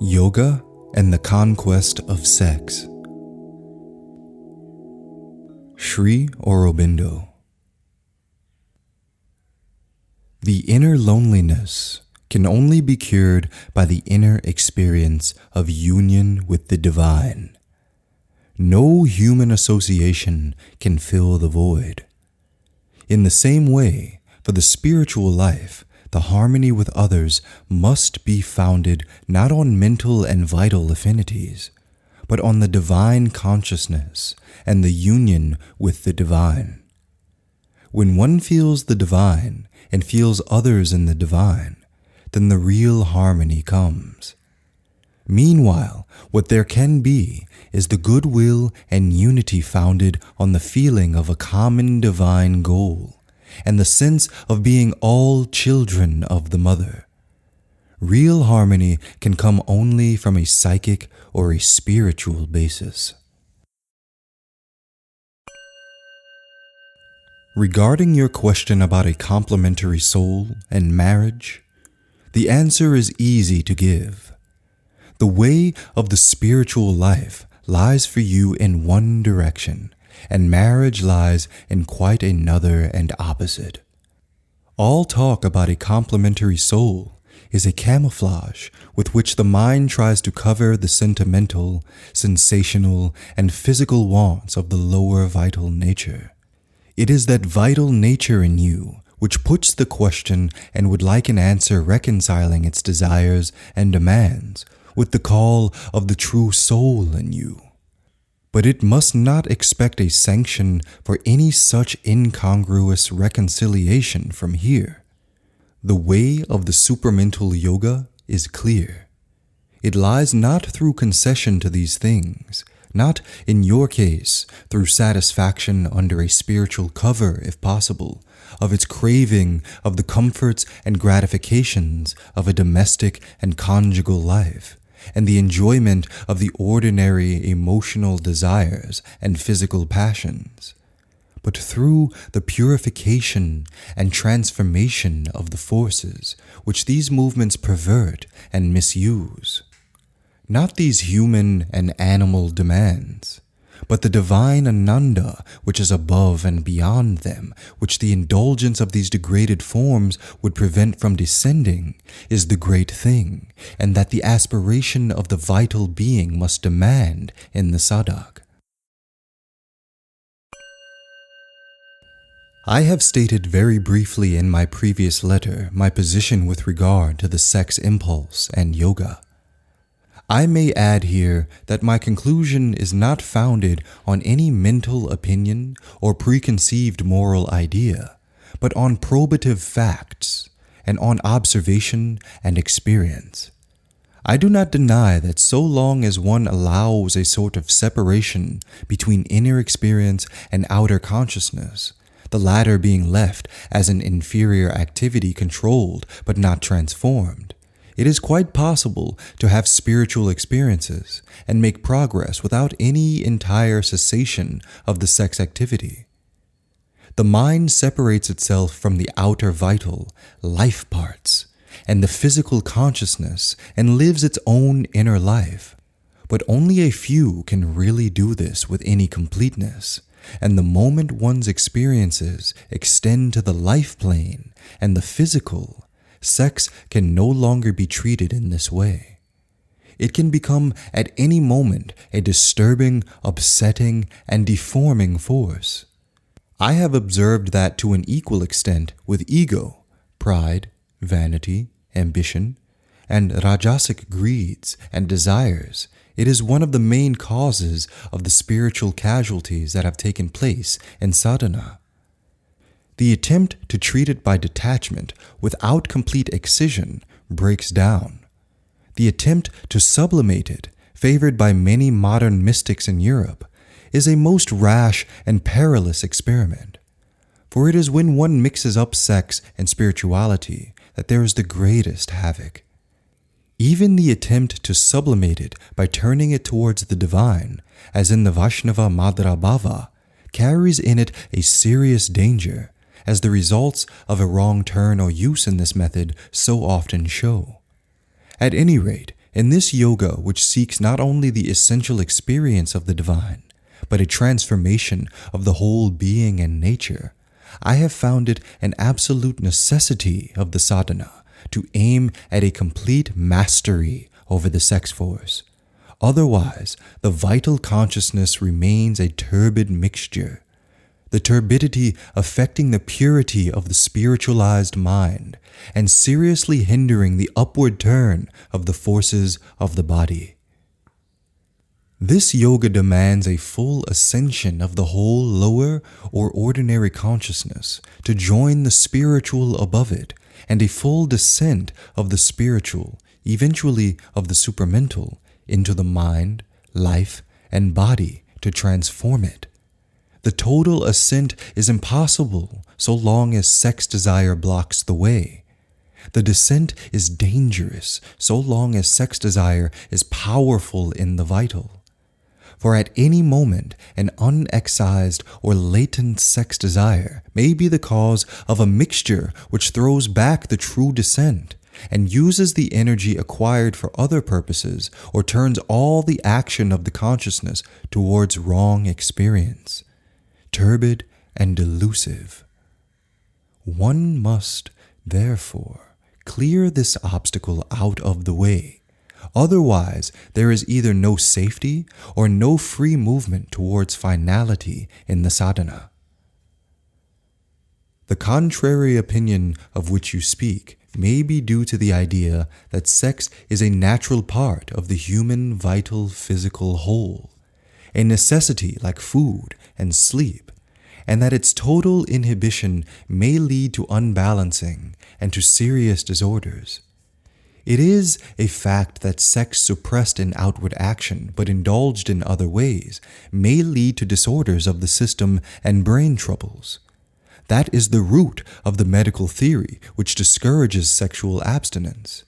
Yoga and the Conquest of Sex. Sri Aurobindo. The inner loneliness can only be cured by the inner experience of union with the divine. No human association can fill the void. In the same way, for the spiritual life, the harmony with others must be founded not on mental and vital affinities, but on the divine consciousness and the union with the divine. When one feels the divine and feels others in the divine, then the real harmony comes. Meanwhile, what there can be is the goodwill and unity founded on the feeling of a common divine goal and the sense of being all children of the Mother. Real harmony can come only from a psychic or a spiritual basis. Regarding your question about a complementary soul and marriage, the answer is easy to give. The way of the spiritual life lies for you in one direction, and marriage lies in quite another and opposite. All talk about a complementary soul is a camouflage with which the mind tries to cover the sentimental, sensational, and physical wants of the lower vital nature. It is that vital nature in you which puts the question and would like an answer reconciling its desires and demands with the call of the true soul in you. But it must not expect a sanction for any such incongruous reconciliation from here. The way of the supramental yoga is clear. It lies not through concession to these things, not in your case through satisfaction under a spiritual cover, if possible, of its craving of the comforts and gratifications of a domestic and conjugal life, and the enjoyment of the ordinary emotional desires and physical passions, but through the purification and transformation of the forces which these movements pervert and misuse. Not these human and animal demands, but the divine Ananda which is above and beyond them, which the indulgence of these degraded forms would prevent from descending, is the great thing, and that the aspiration of the vital being must demand in the sadhak. I have stated very briefly in my previous letter my position with regard to the sex impulse and yoga. I may add here that my conclusion is not founded on any mental opinion or preconceived moral idea, but on probative facts and on observation and experience. I do not deny that so long as one allows a sort of separation between inner experience and outer consciousness, the latter being left as an inferior activity controlled but not transformed, it is quite possible to have spiritual experiences and make progress without any entire cessation of the sex activity. The mind separates itself from the outer vital, life parts, and the physical consciousness and lives its own inner life. But only a few can really do this with any completeness, and the moment one's experiences extend to the life plane and the physical, sex can no longer be treated in this way. It can become at any moment a disturbing, upsetting, and deforming force. I have observed that to an equal extent with ego, pride, vanity, ambition, and rajasic greeds and desires, it is one of the main causes of the spiritual casualties that have taken place in sadhana. The attempt to treat it by detachment without complete excision breaks down. The attempt to sublimate it, favored by many modern mystics in Europe, is a most rash and perilous experiment. For it is when one mixes up sex and spirituality that there is the greatest havoc. Even the attempt to sublimate it by turning it towards the divine, as in the Vaishnava Madhrabhava, carries in it a serious danger, as the results of a wrong turn or use in this method so often show. At any rate, In this yoga, which seeks not only the essential experience of the divine, but a transformation of the whole being and nature, I have found it an absolute necessity of the sadhana to aim at a complete mastery over the sex force. Otherwise, the vital consciousness remains a turbid mixture, the turbidity affecting the purity of the spiritualized mind and seriously hindering the upward turn of the forces of the body. This yoga demands a full ascension of the whole lower or ordinary consciousness to join the spiritual above it, and a full descent of the spiritual, eventually of the supramental, into the mind, life, and body to transform it. The total ascent is impossible so long as sex desire blocks the way. The descent is dangerous so long as sex desire is powerful in the vital. For at any moment, an unexcised or latent sex desire may be the cause of a mixture which throws back the true descent and uses the energy acquired for other purposes, or turns all the action of the consciousness towards wrong experience, turbid and delusive. One must, therefore, clear this obstacle out of the way. Otherwise, there is either no safety or no free movement towards finality in the sadhana. The contrary opinion of which you speak may be due to the idea that sex is a natural part of the human vital physical whole, a necessity like food and sleep, and that its total inhibition may lead to unbalancing and to serious disorders. It is a fact that sex suppressed in outward action but indulged in other ways may lead to disorders of the system and brain troubles. That is the root of the medical theory which discourages sexual abstinence.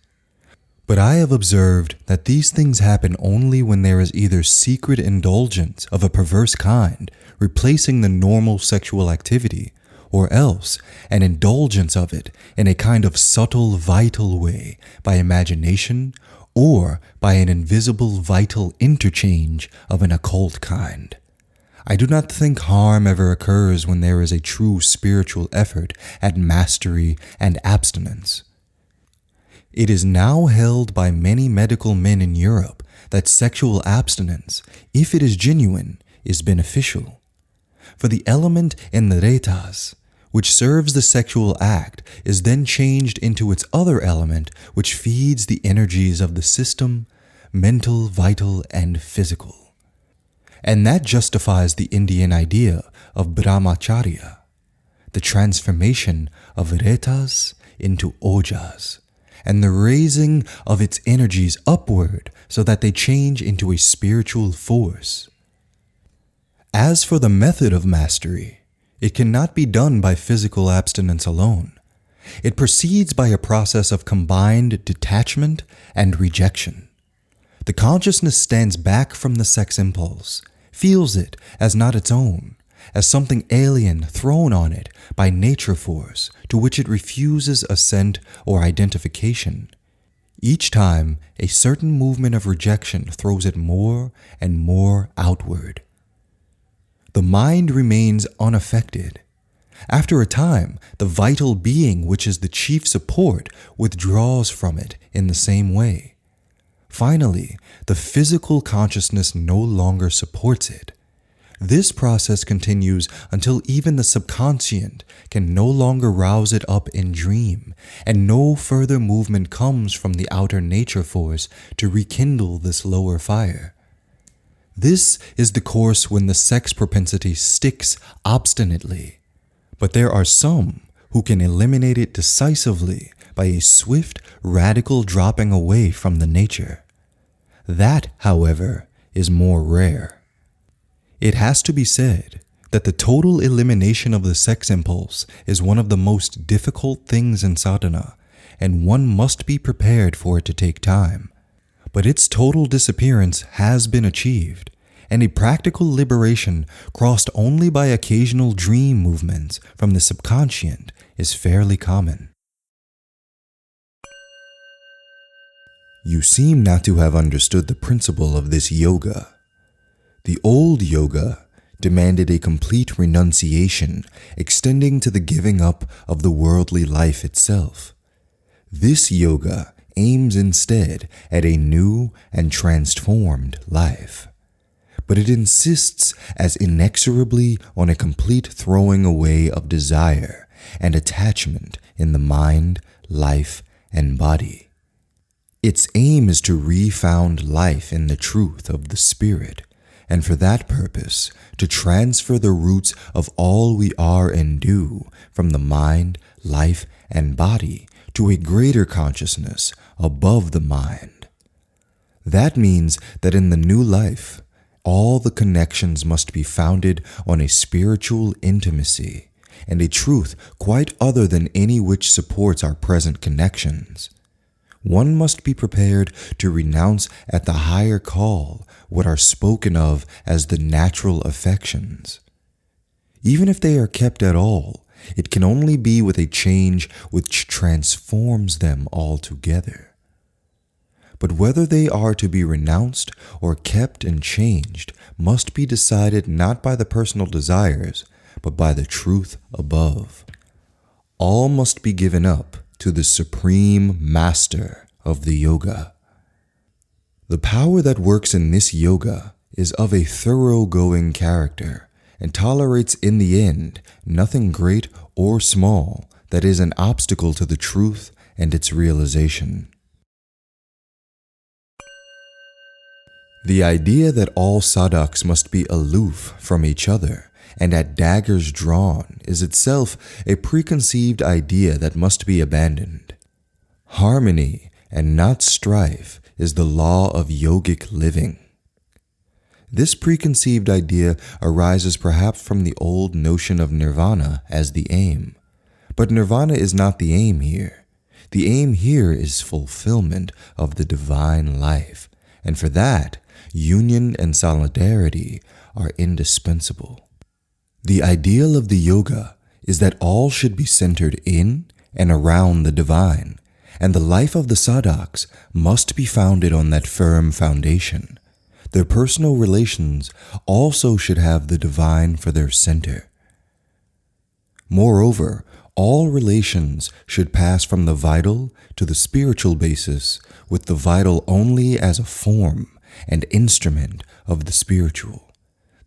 But I have observed that these things happen only when there is either secret indulgence of a perverse kind replacing the normal sexual activity, or else an indulgence of it in a kind of subtle vital way by imagination or by an invisible vital interchange of an occult kind. I do not think harm ever occurs when there is a true spiritual effort at mastery and abstinence. It is now held by many medical men in Europe that sexual abstinence, if it is genuine, is beneficial. For the element in the retas, which serves the sexual act, is then changed into its other element which feeds the energies of the system, mental, vital, and physical. And that justifies the Indian idea of brahmacharya, the transformation of retas into ojas, and the raising of its energies upward so that they change into a spiritual force. As for the method of mastery, it cannot be done by physical abstinence alone. It proceeds by a process of combined detachment and rejection. The consciousness stands back from the sex impulse, feels it as not its own, as something alien thrown on it by nature force to which it refuses assent or identification. Each time, a certain movement of rejection throws it more and more outward. The mind remains unaffected. After a time, the vital being, which is the chief support, withdraws from it in the same way. Finally, the physical consciousness no longer supports it. This process continues until even the subconscient can no longer rouse it up in dream, and no further movement comes from the outer nature force to rekindle this lower fire. This is the course when the sex propensity sticks obstinately, but there are some who can eliminate it decisively by a swift, radical dropping away from the nature. That, however, is more rare. It has to be said that the total elimination of the sex impulse is one of the most difficult things in sadhana, and one must be prepared for it to take time. But its total disappearance has been achieved, and a practical liberation crossed only by occasional dream movements from the subconscient is fairly common. You seem not to have understood the principle of this yoga. The old yoga demanded a complete renunciation extending to the giving up of the worldly life itself. This yoga aims instead at a new and transformed life, but it insists as inexorably on a complete throwing away of desire and attachment in the mind, life, and body. Its aim is to re-found life in the truth of the spirit, and for that purpose, to transfer the roots of all we are and do from the mind, life, and body to a greater consciousness above the mind. That means that in the new life, all the connections must be founded on a spiritual intimacy and a truth quite other than any which supports our present connections. One must be prepared to renounce at the higher call what are spoken of as the natural affections. Even if they are kept at all, it can only be with a change which transforms them altogether. But whether they are to be renounced or kept and changed must be decided not by the personal desires, but by the truth above. All must be given up to the supreme master of the yoga. The power that works in this yoga is of a thoroughgoing character and tolerates in the end nothing great or small that is an obstacle to the truth and its realization. The idea that all sadhaks must be aloof from each other and at daggers drawn is itself a preconceived idea that must be abandoned. Harmony and not strife is the law of yogic living. This preconceived idea arises perhaps from the old notion of nirvana as the aim, but nirvana is not the aim here. The aim here is fulfillment of the divine life, and for that, union and solidarity are indispensable. The ideal of the yoga is that all should be centered in and around the divine, and the life of the sadhaks must be founded on that firm foundation. Their personal relations also should have the divine for their center. Moreover, all relations should pass from the vital to the spiritual basis, with the vital only as a form and instrument of the spiritual.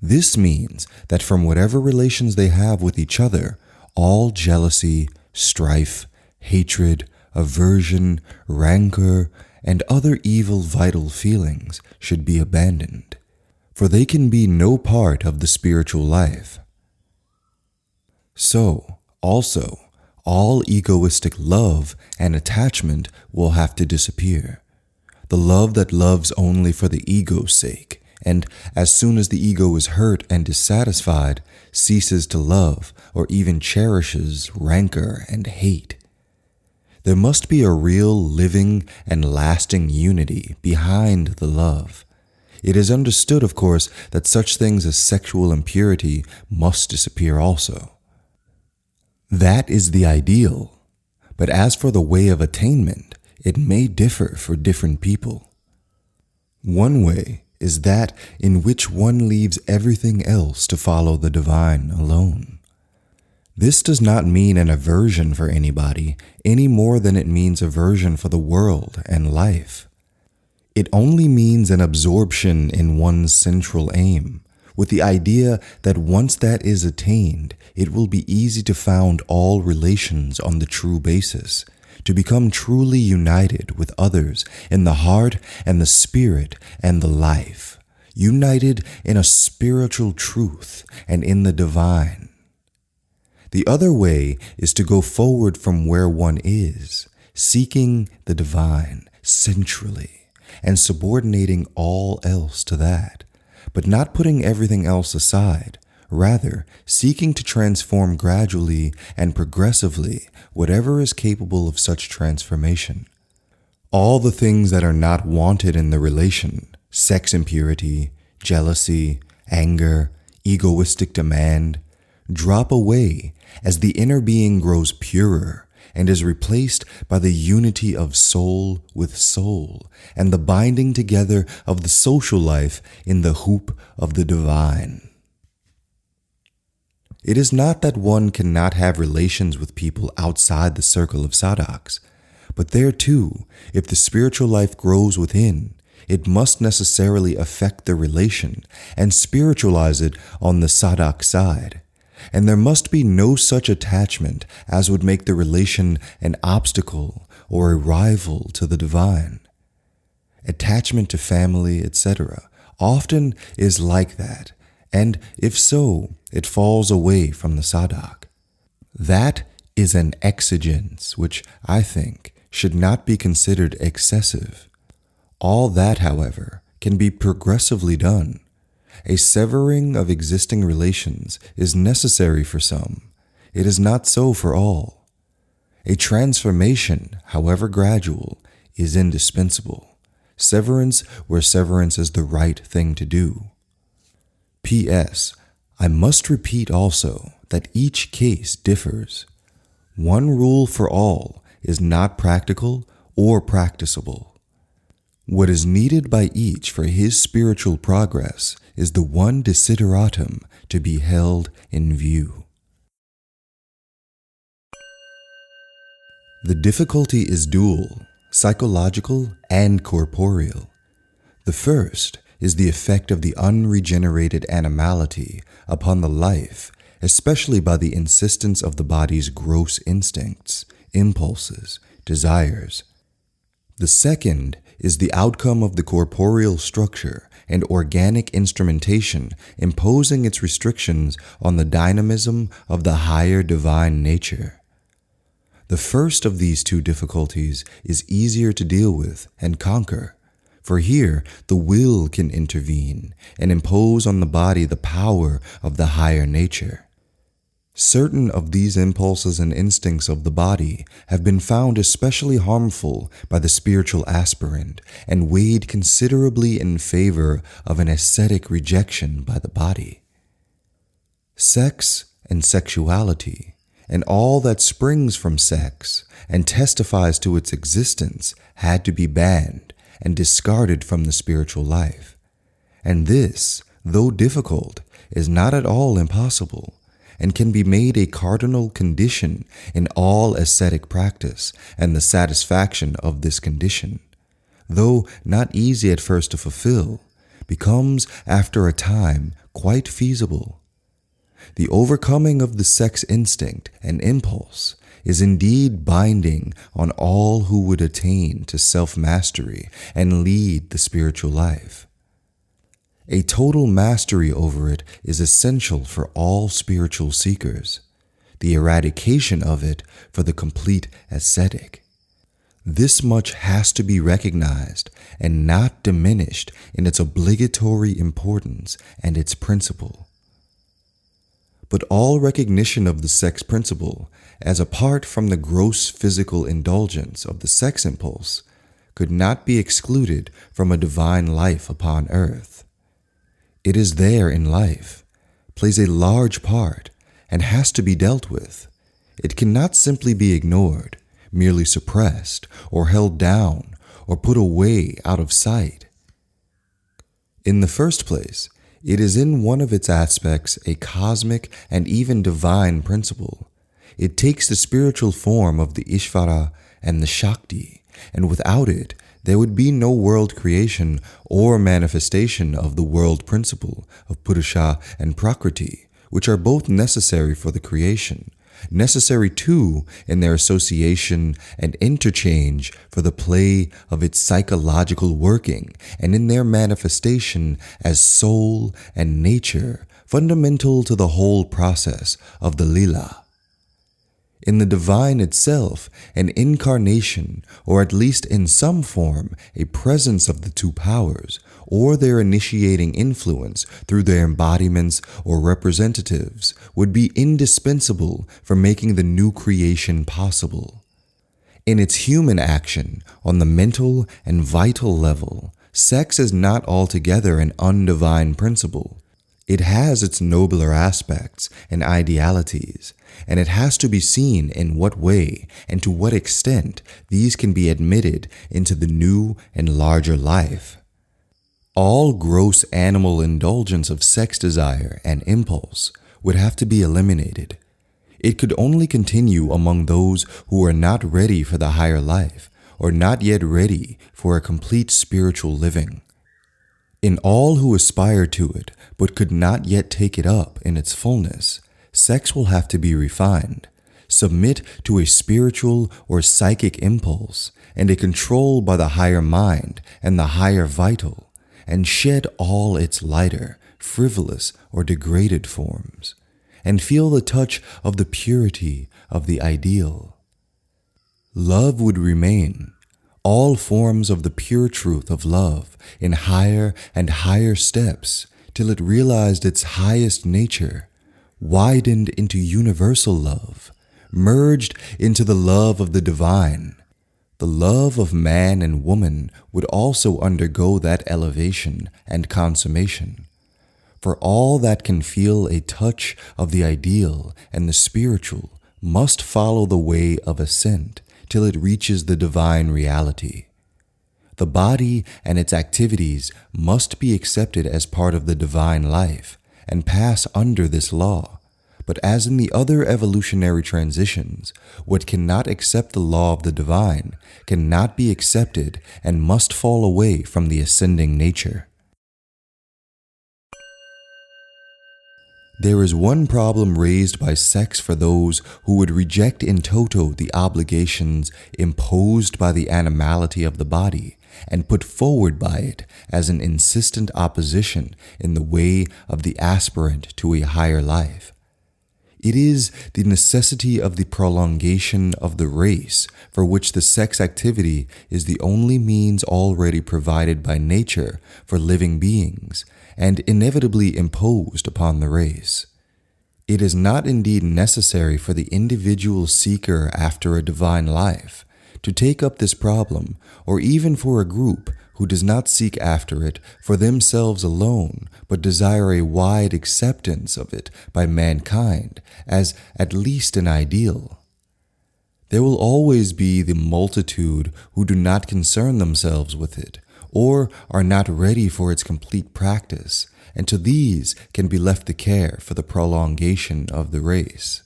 This means that from whatever relations they have with each other, all jealousy, strife, hatred, aversion, rancor, and other evil vital feelings should be abandoned, for they can be no part of the spiritual life. So, also, all egoistic love and attachment will have to disappear. The love that loves only for the ego's sake, and as soon as the ego is hurt and dissatisfied, ceases to love or even cherishes rancor and hate. There must be a real, living, and lasting unity behind the love. It is understood, of course, that such things as sexual impurity must disappear also. That is the ideal, but as for the way of attainment, it may differ for different people. One way is that in which one leaves everything else to follow the divine alone. This does not mean an aversion for anybody any more than it means aversion for the world and life. It only means an absorption in one's central aim, with the idea that once that is attained, it will be easy to found all relations on the true basis, to become truly united with others in the heart and the spirit and the life, united in a spiritual truth and in the divine. The other way is to go forward from where one is, seeking the divine centrally and subordinating all else to that, but not putting everything else aside, rather seeking to transform gradually and progressively whatever is capable of such transformation. All the things that are not wanted in the relation, sex impurity, jealousy, anger, egoistic demand, drop away as the inner being grows purer and is replaced by the unity of soul with soul and the binding together of the social life in the hoop of the divine. It is not that one cannot have relations with people outside the circle of sadhaks, but there too, if the spiritual life grows within, it must necessarily affect the relation and spiritualize it on the sadhak side, and there must be no such attachment as would make the relation an obstacle or a rival to the divine. Attachment to family, etc., often is like that, and if so, it falls away from the sadhak. That is an exigence which, I think, should not be considered excessive. All that, however, can be progressively done. A severing of existing relations is necessary for some. It is not so for all. A transformation, however gradual, is indispensable. Severance where severance is the right thing to do. P.S. I must repeat also that each case differs. One rule for all is not practical or practicable. What is needed by each for his spiritual progress is the one desideratum to be held in view. The difficulty is dual, psychological and corporeal. The first is the effect of the unregenerated animality upon the life, especially by the insistence of the body's gross instincts, impulses, desires. The second is the outcome of the corporeal structure and organic instrumentation imposing its restrictions on the dynamism of the higher divine nature. The first of these two difficulties is easier to deal with and conquer, for here the will can intervene and impose on the body the power of the higher nature. Certain of these impulses and instincts of the body have been found especially harmful by the spiritual aspirant and weighed considerably in favor of an ascetic rejection by the body. Sex and sexuality, and all that springs from sex and testifies to its existence, had to be banned and discarded from the spiritual life. And this, though difficult, is not at all impossible, and can be made a cardinal condition in all ascetic practice and the satisfaction of this condition, though not easy at first to fulfill, becomes after a time quite feasible. The overcoming of the sex instinct and impulse is indeed binding on all who would attain to self-mastery and lead the spiritual life. A total mastery over it is essential for all spiritual seekers, the eradication of it for the complete ascetic. This much has to be recognized and not diminished in its obligatory importance and its principle. But all recognition of the sex principle, as apart from the gross physical indulgence of the sex impulse, could not be excluded from a divine life upon earth. It is there in life, plays a large part, and has to be dealt with. It cannot simply be ignored, merely suppressed, or held down, or put away out of sight. In the first place, it is in one of its aspects a cosmic and even divine principle. It takes the spiritual form of the Ishvara and the Shakti, and without it, there would be no world creation or manifestation of the world principle of Purusha and Prakriti, which are both necessary for the creation, necessary too in their association and interchange for the play of its psychological working, and in their manifestation as soul and nature, fundamental to the whole process of the Lila. In the divine itself, an incarnation, or at least in some form, a presence of the two powers, or their initiating influence through their embodiments or representatives, would be indispensable for making the new creation possible. In its human action, on the mental and vital level, sex is not altogether an undivine principle. It has its nobler aspects and idealities, and it has to be seen in what way and to what extent these can be admitted into the new and larger life. All gross animal indulgence of sex desire and impulse would have to be eliminated. It could only continue among those who are not ready for the higher life or not yet ready for a complete spiritual living. In all who aspire to it but could not yet take it up in its fullness, sex will have to be refined, submit to a spiritual or psychic impulse and a control by the higher mind and the higher vital, and shed all its lighter, frivolous, or degraded forms, and feel the touch of the purity of the ideal. Love would remain, all forms of the pure truth of love in higher and higher steps till it realized its highest nature, widened into universal love, merged into the love of the divine. The love of man and woman would also undergo that elevation and consummation. For all that can feel a touch of the ideal and the spiritual must follow the way of ascent till it reaches the divine reality. The body and its activities must be accepted as part of the divine life and pass under this law. But as in the other evolutionary transitions, what cannot accept the law of the divine cannot be accepted and must fall away from the ascending nature. There is one problem raised by sex for those who would reject in toto the obligations imposed by the animality of the body and put forward by it as an insistent opposition in the way of the aspirant to a higher life. It is the necessity of the prolongation of the race for which the sex activity is the only means already provided by nature for living beings and inevitably imposed upon the race. It is not indeed necessary for the individual seeker after a divine life to take up this problem, or even for a group who does not seek after it for themselves alone, but desire a wide acceptance of it by mankind as at least an ideal. There will always be the multitude who do not concern themselves with it, or are not ready for its complete practice, and to these can be left the care for the prolongation of the race.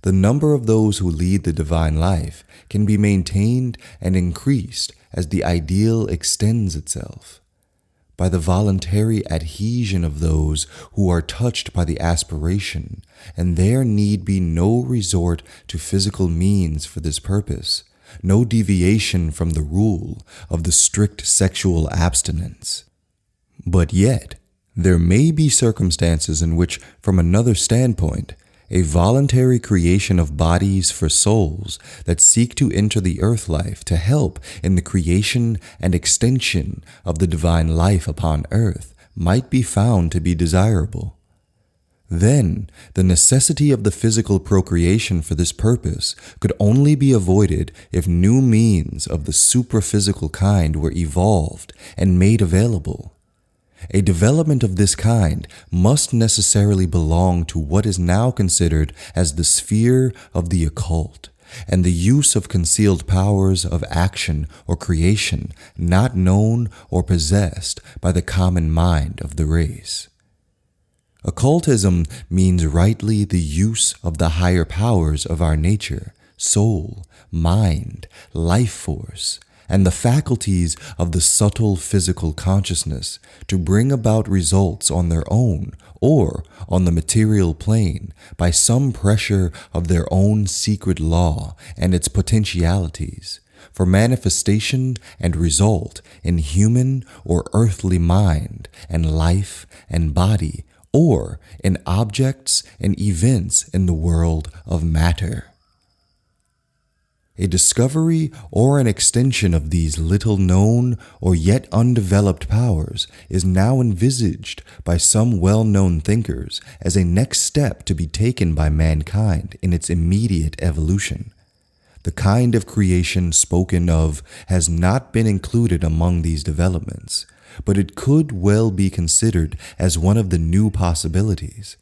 The number of those who lead the divine life can be maintained and increased as the ideal extends itself, by the voluntary adhesion of those who are touched by the aspiration, and there need be no resort to physical means for this purpose, no deviation from the rule of the strict sexual abstinence. But yet, there may be circumstances in which, from another standpoint, a voluntary creation of bodies for souls that seek to enter the earth life to help in the creation and extension of the divine life upon earth might be found to be desirable. Then, the necessity of the physical procreation for this purpose could only be avoided if new means of the supraphysical kind were evolved and made available. A development of this kind must necessarily belong to what is now considered as the sphere of the occult, and the use of concealed powers of action or creation not known or possessed by the common mind of the race. Occultism means rightly the use of the higher powers of our nature, soul, mind, life force, and the faculties of the subtle physical consciousness to bring about results on their own or on the material plane by some pressure of their own secret law and its potentialities for manifestation and result in human or earthly mind and life and body, or in objects and events in the world of matter. A discovery or an extension of these little known or yet undeveloped powers is now envisaged by some well-known thinkers as a next step to be taken by mankind in its immediate evolution. The kind of creation spoken of has not been included among these developments, but it could well be considered as one of the new possibilities.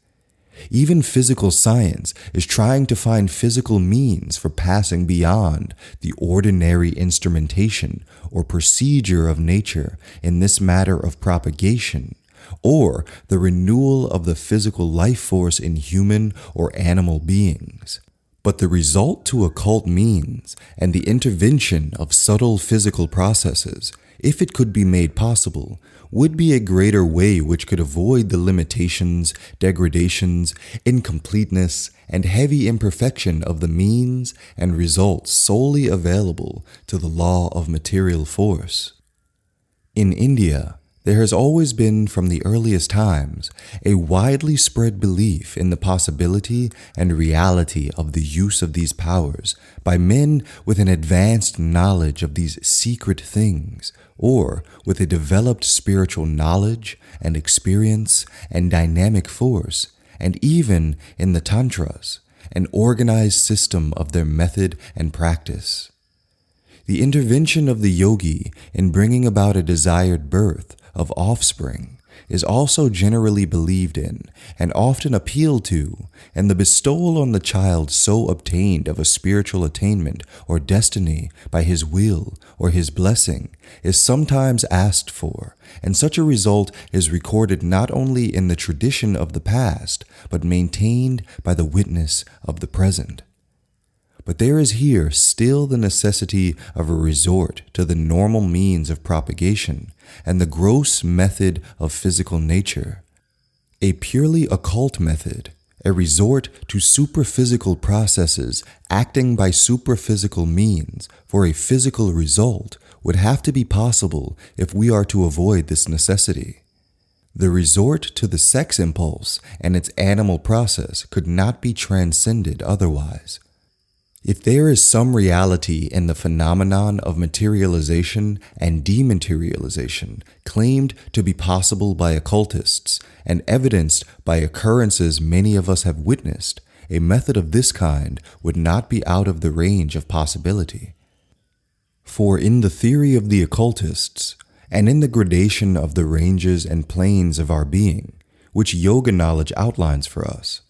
Even physical science is trying to find physical means for passing beyond the ordinary instrumentation or procedure of nature in this matter of propagation, or the renewal of the physical life force in human or animal beings. But the result to occult means and the intervention of subtle physical processes, if it could be made possible, would be a greater way which could avoid the limitations, degradations, incompleteness, and heavy imperfection of the means and results solely available to the law of material force. In India, there has always been from the earliest times a widely spread belief in the possibility and reality of the use of these powers by men with an advanced knowledge of these secret things, or with a developed spiritual knowledge and experience and dynamic force, and even in the tantras, an organized system of their method and practice. The intervention of the yogi in bringing about a desired birth of offspring is also generally believed in and often appealed to, and the bestowal on the child so obtained of a spiritual attainment or destiny by his will or his blessing is sometimes asked for, and such a result is recorded not only in the tradition of the past, but maintained by the witness of the present. But there is here still the necessity of a resort to the normal means of propagation and the gross method of physical nature. A purely occult method, a resort to superphysical processes acting by superphysical means for a physical result, would have to be possible if we are to avoid this necessity. The resort to the sex impulse and its animal process could not be transcended otherwise. If there is some reality in the phenomenon of materialization and dematerialization claimed to be possible by occultists and evidenced by occurrences many of us have witnessed, a method of this kind would not be out of the range of possibility. For in the theory of the occultists, and in the gradation of the ranges and planes of our being, which yoga knowledge outlines for us,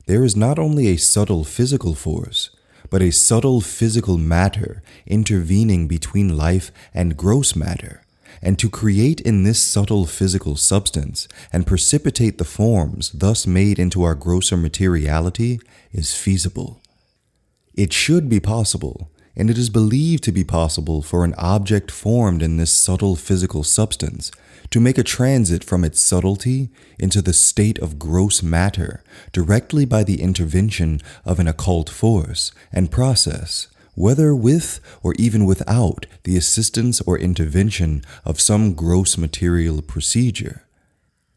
there is not only a subtle physical force, but a subtle physical matter intervening between life and gross matter, and to create in this subtle physical substance and precipitate the forms thus made into our grosser materiality is feasible. It should be possible, and it is believed to be possible for an object formed in this subtle physical substance to make a transit from its subtlety into the state of gross matter directly by the intervention of an occult force and process, whether with or even without the assistance or intervention of some gross material procedure.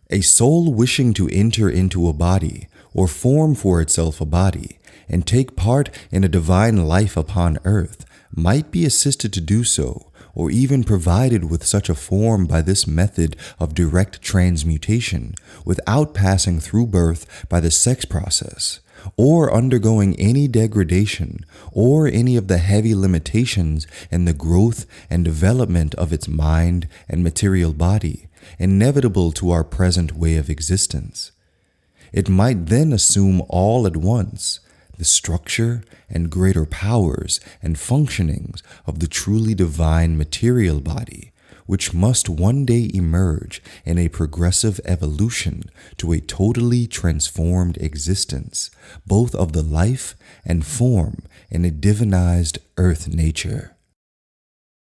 A soul wishing to enter into a body or form for itself a body and take part in a divine life upon earth might be assisted to do so, or even provided with such a form by this method of direct transmutation without passing through birth by the sex process, or undergoing any degradation or any of the heavy limitations in the growth and development of its mind and material body, inevitable to our present way of existence. It might then assume all at once the structure and greater powers and functionings of the truly divine material body, which must one day emerge in a progressive evolution to a totally transformed existence, both of the life and form in a divinized earth nature.